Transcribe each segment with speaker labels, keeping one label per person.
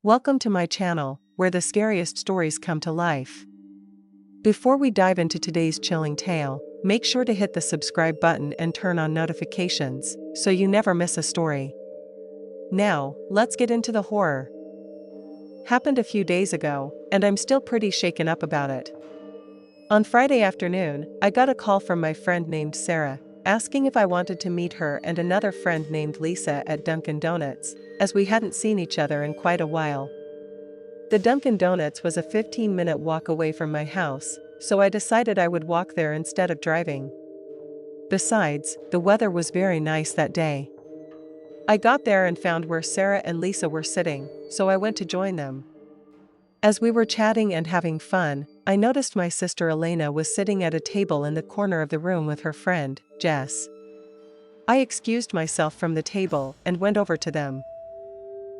Speaker 1: Welcome to my channel, where the scariest stories come to life. Before we dive into today's chilling tale, make sure to hit the subscribe button and turn on notifications, so you never miss a story. Now, let's get into the horror. Happened a few days ago, and I'm still pretty shaken up about it. On Friday afternoon, I got a call from my friend named Sarah, asking if I wanted to meet her and another friend named Lisa at Dunkin' Donuts, as we hadn't seen each other in quite a while. The Dunkin' Donuts was a 15-minute walk away from my house, so I decided I would walk there instead of driving. Besides, the weather was very nice that day. I got there and found where Sarah and Lisa were sitting, so I went to join them. As we were chatting and having fun, I noticed my sister Elena was sitting at a table in the corner of the room with her friend, Jess. I excused myself from the table and went over to them.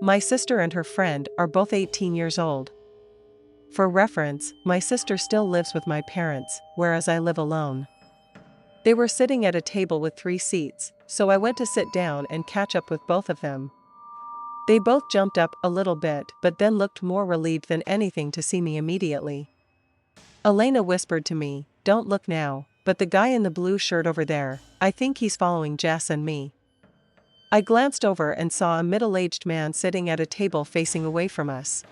Speaker 1: My sister and her friend are both 18 years old. For reference, my sister still lives with my parents, whereas I live alone. They were sitting at a table with 3 seats, so I went to sit down and catch up with both of them. They both jumped up a little bit but then looked more relieved than anything to see me immediately. Elena whispered to me, "Don't look now, but the guy in the blue shirt over there, I think he's following Jess and me." I glanced over and saw a middle-aged man sitting at a table facing away from us.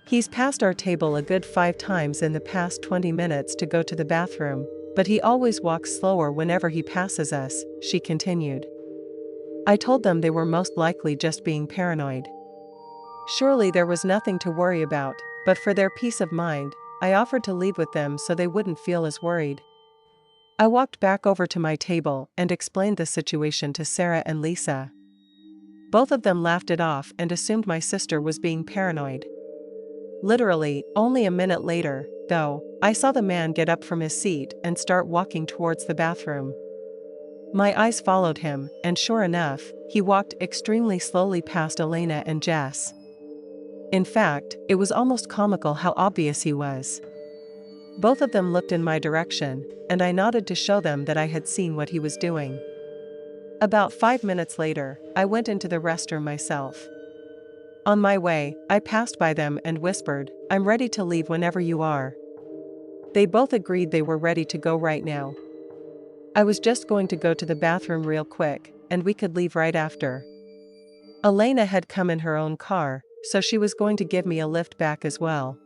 Speaker 1: He's passed our table a good 5 times in the past 20 minutes to go to the bathroom, but he always walks slower whenever he passes us, she continued. I told them they were most likely just being paranoid. Surely there was nothing to worry about, but for their peace of mind, I offered to leave with them so they wouldn't feel as worried. I walked back over to my table and explained the situation to Sarah and Lisa. Both of them laughed it off and assumed my sister was being paranoid. Literally, only a minute later, though, I saw the man get up from his seat and start walking towards the bathroom. My eyes followed him, and sure enough, he walked extremely slowly past Elena and Jess. In fact, it was almost comical how obvious he was. Both of them looked in my direction, and I nodded to show them that I had seen what he was doing. About 5 minutes later, I went into the restroom myself. On my way, I passed by them and whispered, "I'm ready to leave whenever you are." They both agreed they were ready to go right now. I was just going to go to the bathroom real quick, and we could leave right after. Elena had come in her own car, so she was going to give me a lift back as well.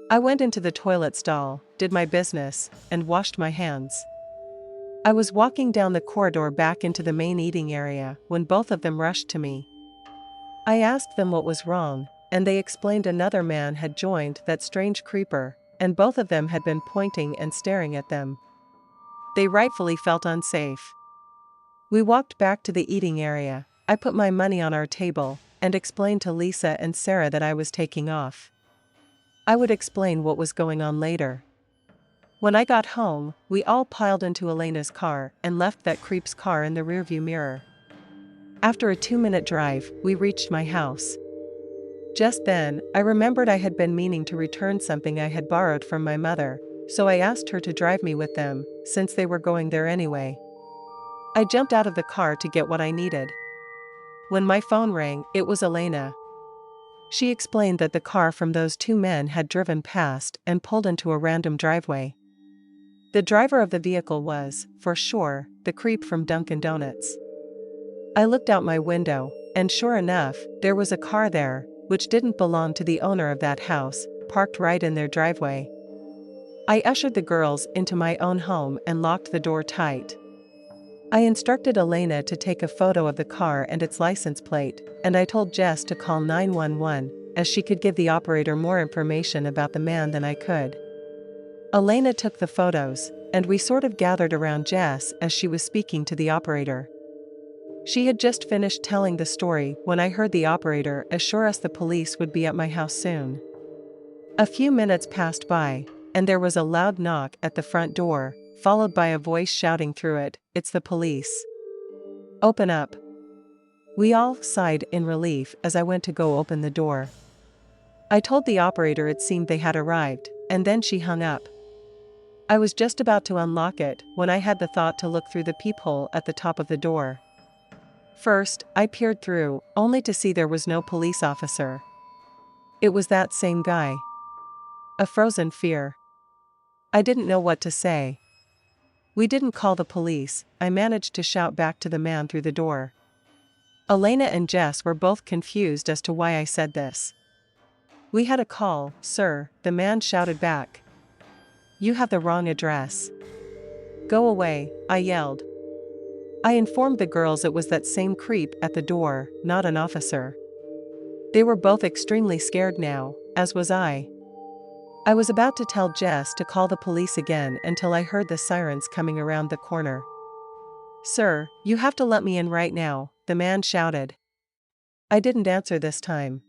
Speaker 1: I went into the toilet stall, did my business, and washed my hands. I was walking down the corridor back into the main eating area when both of them rushed to me. I asked them what was wrong, and they explained another man had joined that strange creeper, and both of them had been pointing and staring at them. They rightfully felt unsafe. We walked back to the eating area. I put my money on our table, and explained to Lisa and Sarah that I was taking off. I would explain what was going on later. When I got home, we all piled into Elena's car and left that creep's car in the rearview mirror. After a 2-minute drive, we reached my house. Just then, I remembered I had been meaning to return something I had borrowed from my mother, so I asked her to drive me with them, since they were going there anyway. I jumped out of the car to get what I needed. When my phone rang, it was Elena. She explained that the car from those 2 men had driven past and pulled into a random driveway. The driver of the vehicle was, for sure, the creep from Dunkin' Donuts. I looked out my window, and sure enough, there was a car there, which didn't belong to the owner of that house, parked right in their driveway. I ushered the girls into my own home and locked the door tight. I instructed Elena to take a photo of the car and its license plate, and I told Jess to call 911, as she could give the operator more information about the man than I could. Elena took the photos, and we sort of gathered around Jess as she was speaking to the operator. She had just finished telling the story when I heard the operator assure us the police would be at my house soon. A few minutes passed by, and there was a loud knock at the front door, followed by a voice shouting through it, "It's the police. Open up." We all sighed in relief as I went to go open the door. I told the operator it seemed they had arrived, and then she hung up. I was just about to unlock it when I had the thought to look through the peephole at the top of the door. First, I peered through, only to see there was no police officer. It was that same guy. A frozen fear. I didn't know what to say. We didn't call the police, I managed to shout back to the man through the door. Elena and Jess were both confused as to why I said this. We had a call, sir, the man shouted back. You have the wrong address. Go away, I yelled. I informed the girls it was that same creep at the door, not an officer. They were both extremely scared now, as was I. I was about to tell Jess to call the police again until I heard the sirens coming around the corner. Sir, you have to let me in right now, the man shouted. I didn't answer this time.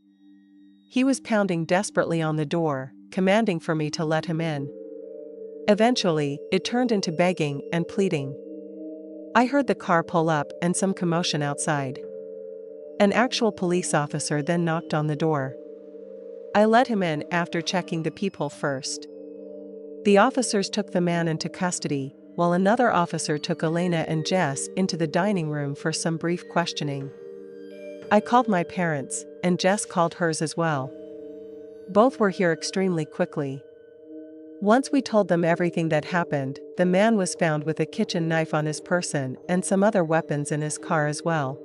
Speaker 1: He was pounding desperately on the door, commanding for me to let him in. Eventually, it turned into begging and pleading. I heard the car pull up and some commotion outside. An actual police officer then knocked on the door. I let him in after checking the peephole first. The officers took the man into custody, while another officer took Elena and Jess into the dining room for some brief questioning. I called my parents, and Jess called hers as well. Both were here extremely quickly. Once we told them everything that happened, the man was found with a kitchen knife on his person and some other weapons in his car as well.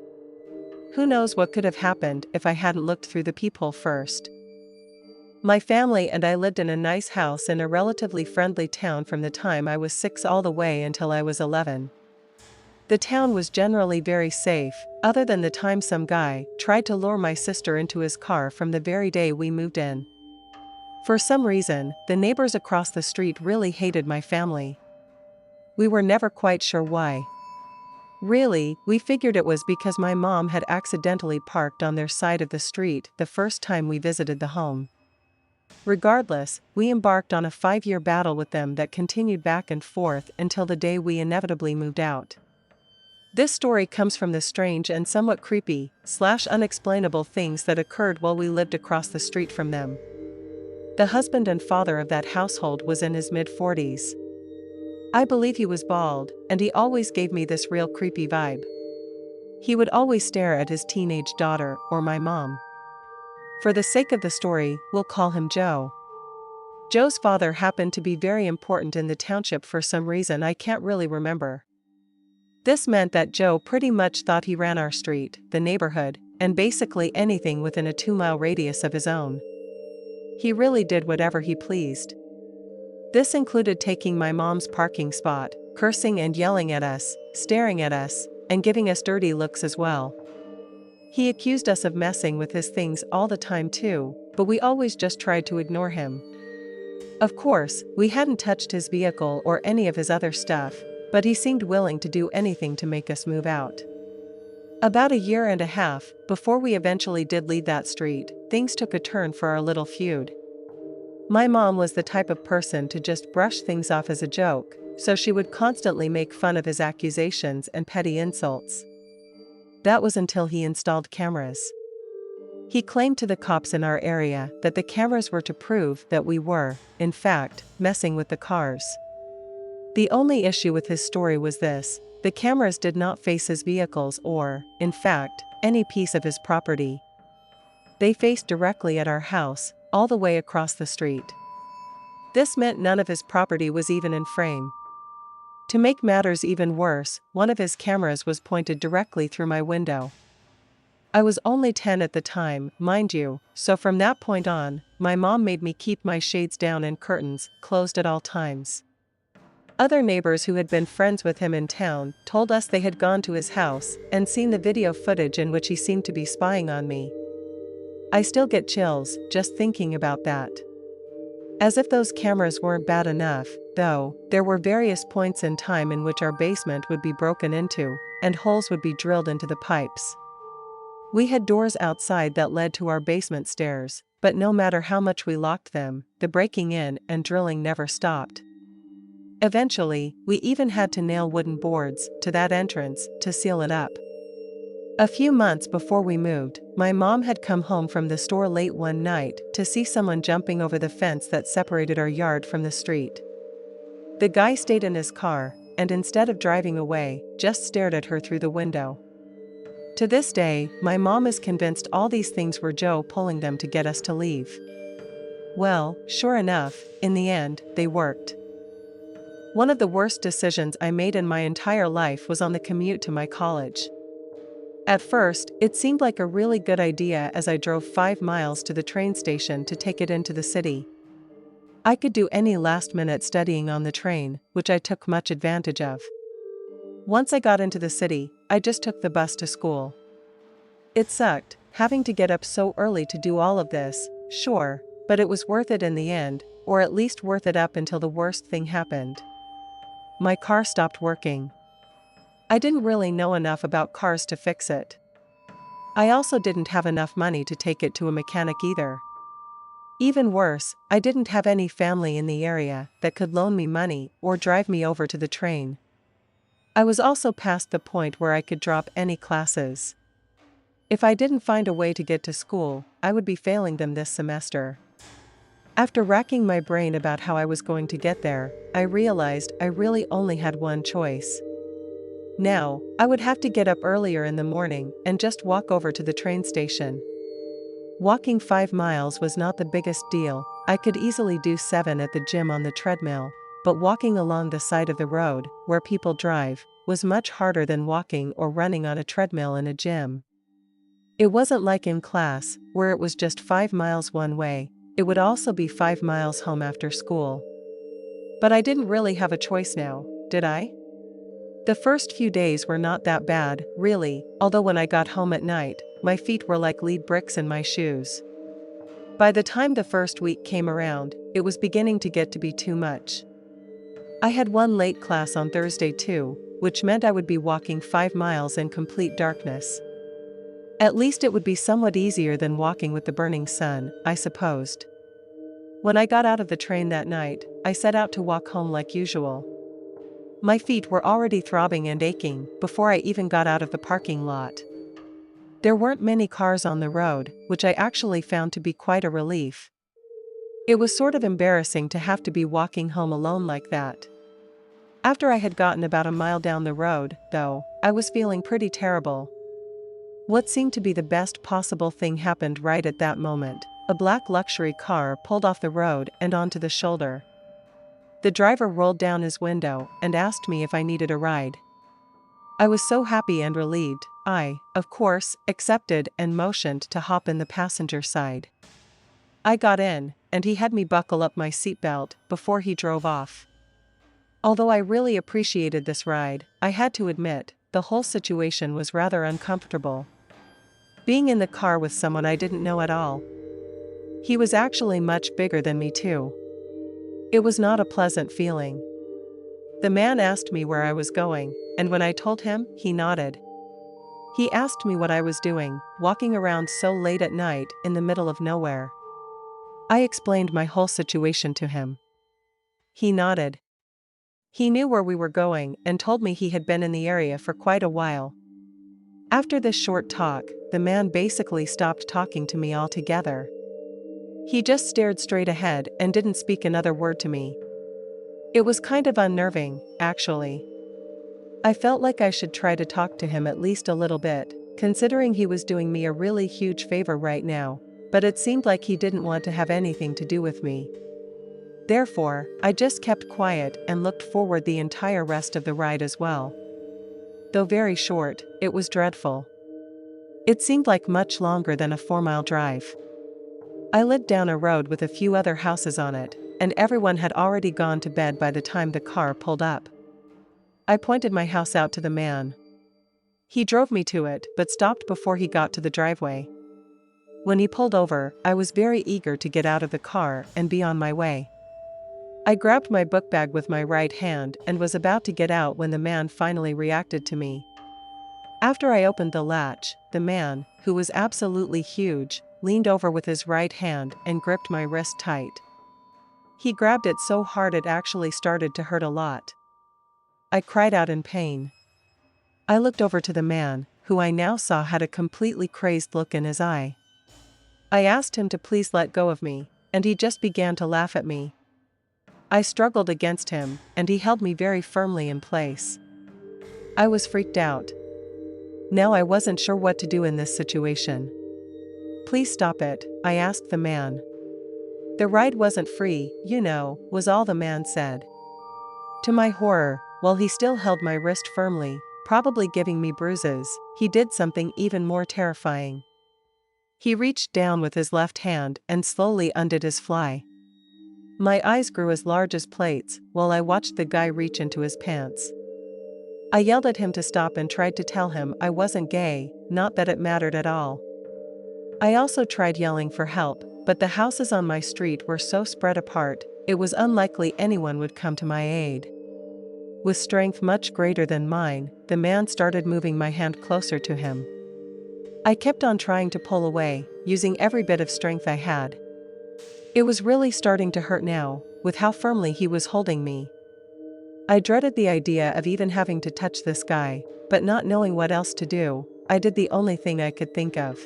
Speaker 1: Who knows what could have happened if I hadn't looked through the peephole first. My family and I lived in a nice house in a relatively friendly town from the time I was 6 all the way until I was 11. The town was generally very safe, other than the time some guy tried to lure my sister into his car from the very day we moved in. For some reason, the neighbors across the street really hated my family. We were never quite sure why. Really, we figured it was because my mom had accidentally parked on their side of the street the first time we visited the home. Regardless, we embarked on a 5-year battle with them that continued back and forth until the day we inevitably moved out. This story comes from the strange and somewhat creepy, unexplainable things that occurred while we lived across the street from them. The husband and father of that household was in his mid-40s. I believe he was bald, and he always gave me this real creepy vibe. He would always stare at his teenage daughter or my mom. For the sake of the story, we'll call him Joe. Joe's father happened to be very important in the township for some reason I can't really remember. This meant that Joe pretty much thought he ran our street, the neighborhood, and basically anything within a 2-mile radius of his own. He really did whatever he pleased. This included taking my mom's parking spot, cursing and yelling at us, staring at us, and giving us dirty looks as well. He accused us of messing with his things all the time too, but we always just tried to ignore him. Of course, we hadn't touched his vehicle or any of his other stuff, but he seemed willing to do anything to make us move out. About 1.5 years before we eventually did leave that street, things took a turn for our little feud. My mom was the type of person to just brush things off as a joke, so she would constantly make fun of his accusations and petty insults. That was until he installed cameras. He claimed to the cops in our area that the cameras were to prove that we were, in fact, messing with the cars. The only issue with his story was this: the cameras did not face his vehicles or, in fact, any piece of his property. They faced directly at our house, all the way across the street. This meant none of his property was even in frame. To make matters even worse, one of his cameras was pointed directly through my window. I was only 10 at the time, mind you, so from that point on, my mom made me keep my shades down and curtains closed at all times. Other neighbors who had been friends with him in town told us they had gone to his house and seen the video footage in which he seemed to be spying on me. I still get chills just thinking about that. As if those cameras weren't bad enough, though, there were various points in time in which our basement would be broken into, and holes would be drilled into the pipes. We had doors outside that led to our basement stairs, but no matter how much we locked them, the breaking in and drilling never stopped. Eventually, we even had to nail wooden boards to that entrance to seal it up. A few months before we moved, my mom had come home from the store late one night to see someone jumping over the fence that separated our yard from the street. The guy stayed in his car, and instead of driving away, just stared at her through the window. To this day, my mom is convinced all these things were Joe pulling them to get us to leave. Well, sure enough, in the end, they worked. One of the worst decisions I made in my entire life was on the commute to my college. At first, it seemed like a really good idea as I drove 5 miles to the train station to take it into the city. I could do any last-minute studying on the train, which I took much advantage of. Once I got into the city, I just took the bus to school. It sucked, having to get up so early to do all of this, sure, but it was worth it in the end, or at least worth it up until the worst thing happened. My car stopped working. I didn't really know enough about cars to fix it. I also didn't have enough money to take it to a mechanic either. Even worse, I didn't have any family in the area that could loan me money or drive me over to the train. I was also past the point where I could drop any classes. If I didn't find a way to get to school, I would be failing them this semester. After racking my brain about how I was going to get there, I realized I really only had one choice. Now, I would have to get up earlier in the morning and just walk over to the train station. Walking 5 miles was not the biggest deal. I could easily do 7 at the gym on the treadmill, but walking along the side of the road, where people drive, was much harder than walking or running on a treadmill in a gym. It wasn't like in class, where it was just 5 miles one way, it would also be 5 miles home after school. But I didn't really have a choice now, did I? The first few days were not that bad, really, although when I got home at night, my feet were like lead bricks in my shoes. By the time the first week came around, it was beginning to get to be too much. I had one late class on Thursday too, which meant I would be walking 5 miles in complete darkness. At least it would be somewhat easier than walking with the burning sun, I supposed. When I got out of the train that night, I set out to walk home like usual. My feet were already throbbing and aching before I even got out of the parking lot. There weren't many cars on the road, which I actually found to be quite a relief. It was sort of embarrassing to have to be walking home alone like that. After I had gotten about a mile down the road, though, I was feeling pretty terrible. What seemed to be the best possible thing happened right at that moment. A black luxury car pulled off the road and onto the shoulder. The driver rolled down his window and asked me if I needed a ride. I was so happy and relieved, I, of course, accepted and motioned to hop in the passenger side. I got in, and he had me buckle up my seatbelt before he drove off. Although I really appreciated this ride, I had to admit, the whole situation was rather uncomfortable. Being in the car with someone I didn't know at all. He was actually much bigger than me too. It was not a pleasant feeling. The man asked me where I was going, and when I told him, he nodded. He asked me what I was doing, walking around so late at night in the middle of nowhere. I explained my whole situation to him. He nodded. He knew where we were going and told me he had been in the area for quite a while. After this short talk, the man basically stopped talking to me altogether. He just stared straight ahead and didn't speak another word to me. It was kind of unnerving, actually. I felt like I should try to talk to him at least a little bit, considering he was doing me a really huge favor right now, but it seemed like he didn't want to have anything to do with me. Therefore, I just kept quiet and looked forward the entire rest of the ride as well. Though very short, it was dreadful. It seemed like much longer than a 4-mile drive. I lived down a road with a few other houses on it, and everyone had already gone to bed by the time the car pulled up. I pointed my house out to the man. He drove me to it, but stopped before he got to the driveway. When he pulled over, I was very eager to get out of the car and be on my way. I grabbed my book bag with my right hand and was about to get out when the man finally reacted to me. After I opened the latch, the man, who was absolutely huge, leaned over with his right hand and gripped my wrist tight. He grabbed it so hard it actually started to hurt a lot. I cried out in pain. I looked over to the man, who I now saw had a completely crazed look in his eye. I asked him to please let go of me, and he just began to laugh at me. I struggled against him, and he held me very firmly in place. I was freaked out. Now I wasn't sure what to do in this situation. "Please stop it," I asked the man. "The ride wasn't free, you know," was all the man said. To my horror, while he still held my wrist firmly, probably giving me bruises, he did something even more terrifying. He reached down with his left hand and slowly undid his fly. My eyes grew as large as plates while I watched the guy reach into his pants. I yelled at him to stop and tried to tell him I wasn't gay, not that it mattered at all. I also tried yelling for help, but the houses on my street were so spread apart, it was unlikely anyone would come to my aid. With strength much greater than mine, the man started moving my hand closer to him. I kept on trying to pull away, using every bit of strength I had. It was really starting to hurt now, with how firmly he was holding me. I dreaded the idea of even having to touch this guy, but not knowing what else to do, I did the only thing I could think of.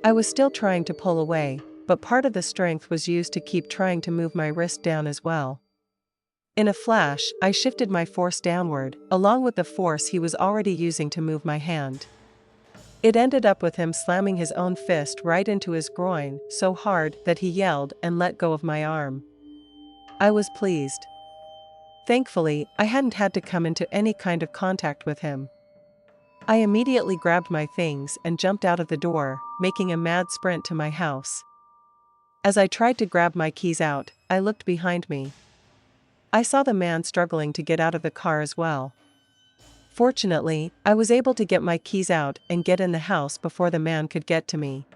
Speaker 1: I was still trying to pull away, but part of the strength was used to keep trying to move my wrist down as well. In a flash, I shifted my force downward, along with the force he was already using to move my hand. It ended up with him slamming his own fist right into his groin so hard that he yelled and let go of my arm. I was pleased. Thankfully, I hadn't had to come into any kind of contact with him. I immediately grabbed my things and jumped out of the door, making a mad sprint to my house. As I tried to grab my keys out, I looked behind me. I saw the man struggling to get out of the car as well. Fortunately, I was able to get my keys out and get in the house before the man could get to me.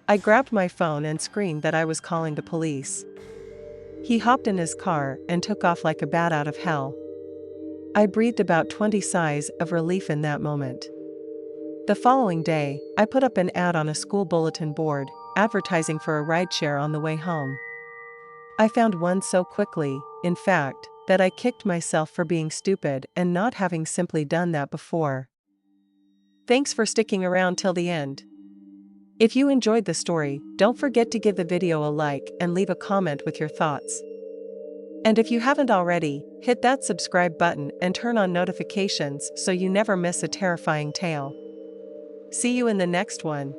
Speaker 1: I grabbed my phone and screamed that I was calling the police. He hopped in his car and took off like a bat out of hell. I breathed about 20 sighs of relief in that moment. The following day, I put up an ad on a school bulletin board, advertising for a rideshare on the way home. I found one so quickly, in fact, that I kicked myself for being stupid and not having simply done that before. Thanks for sticking around till the end. If you enjoyed the story, don't forget to give the video a like and leave a comment with your thoughts. And if you haven't already, hit that subscribe button and turn on notifications so you never miss a terrifying tale. See you in the next one.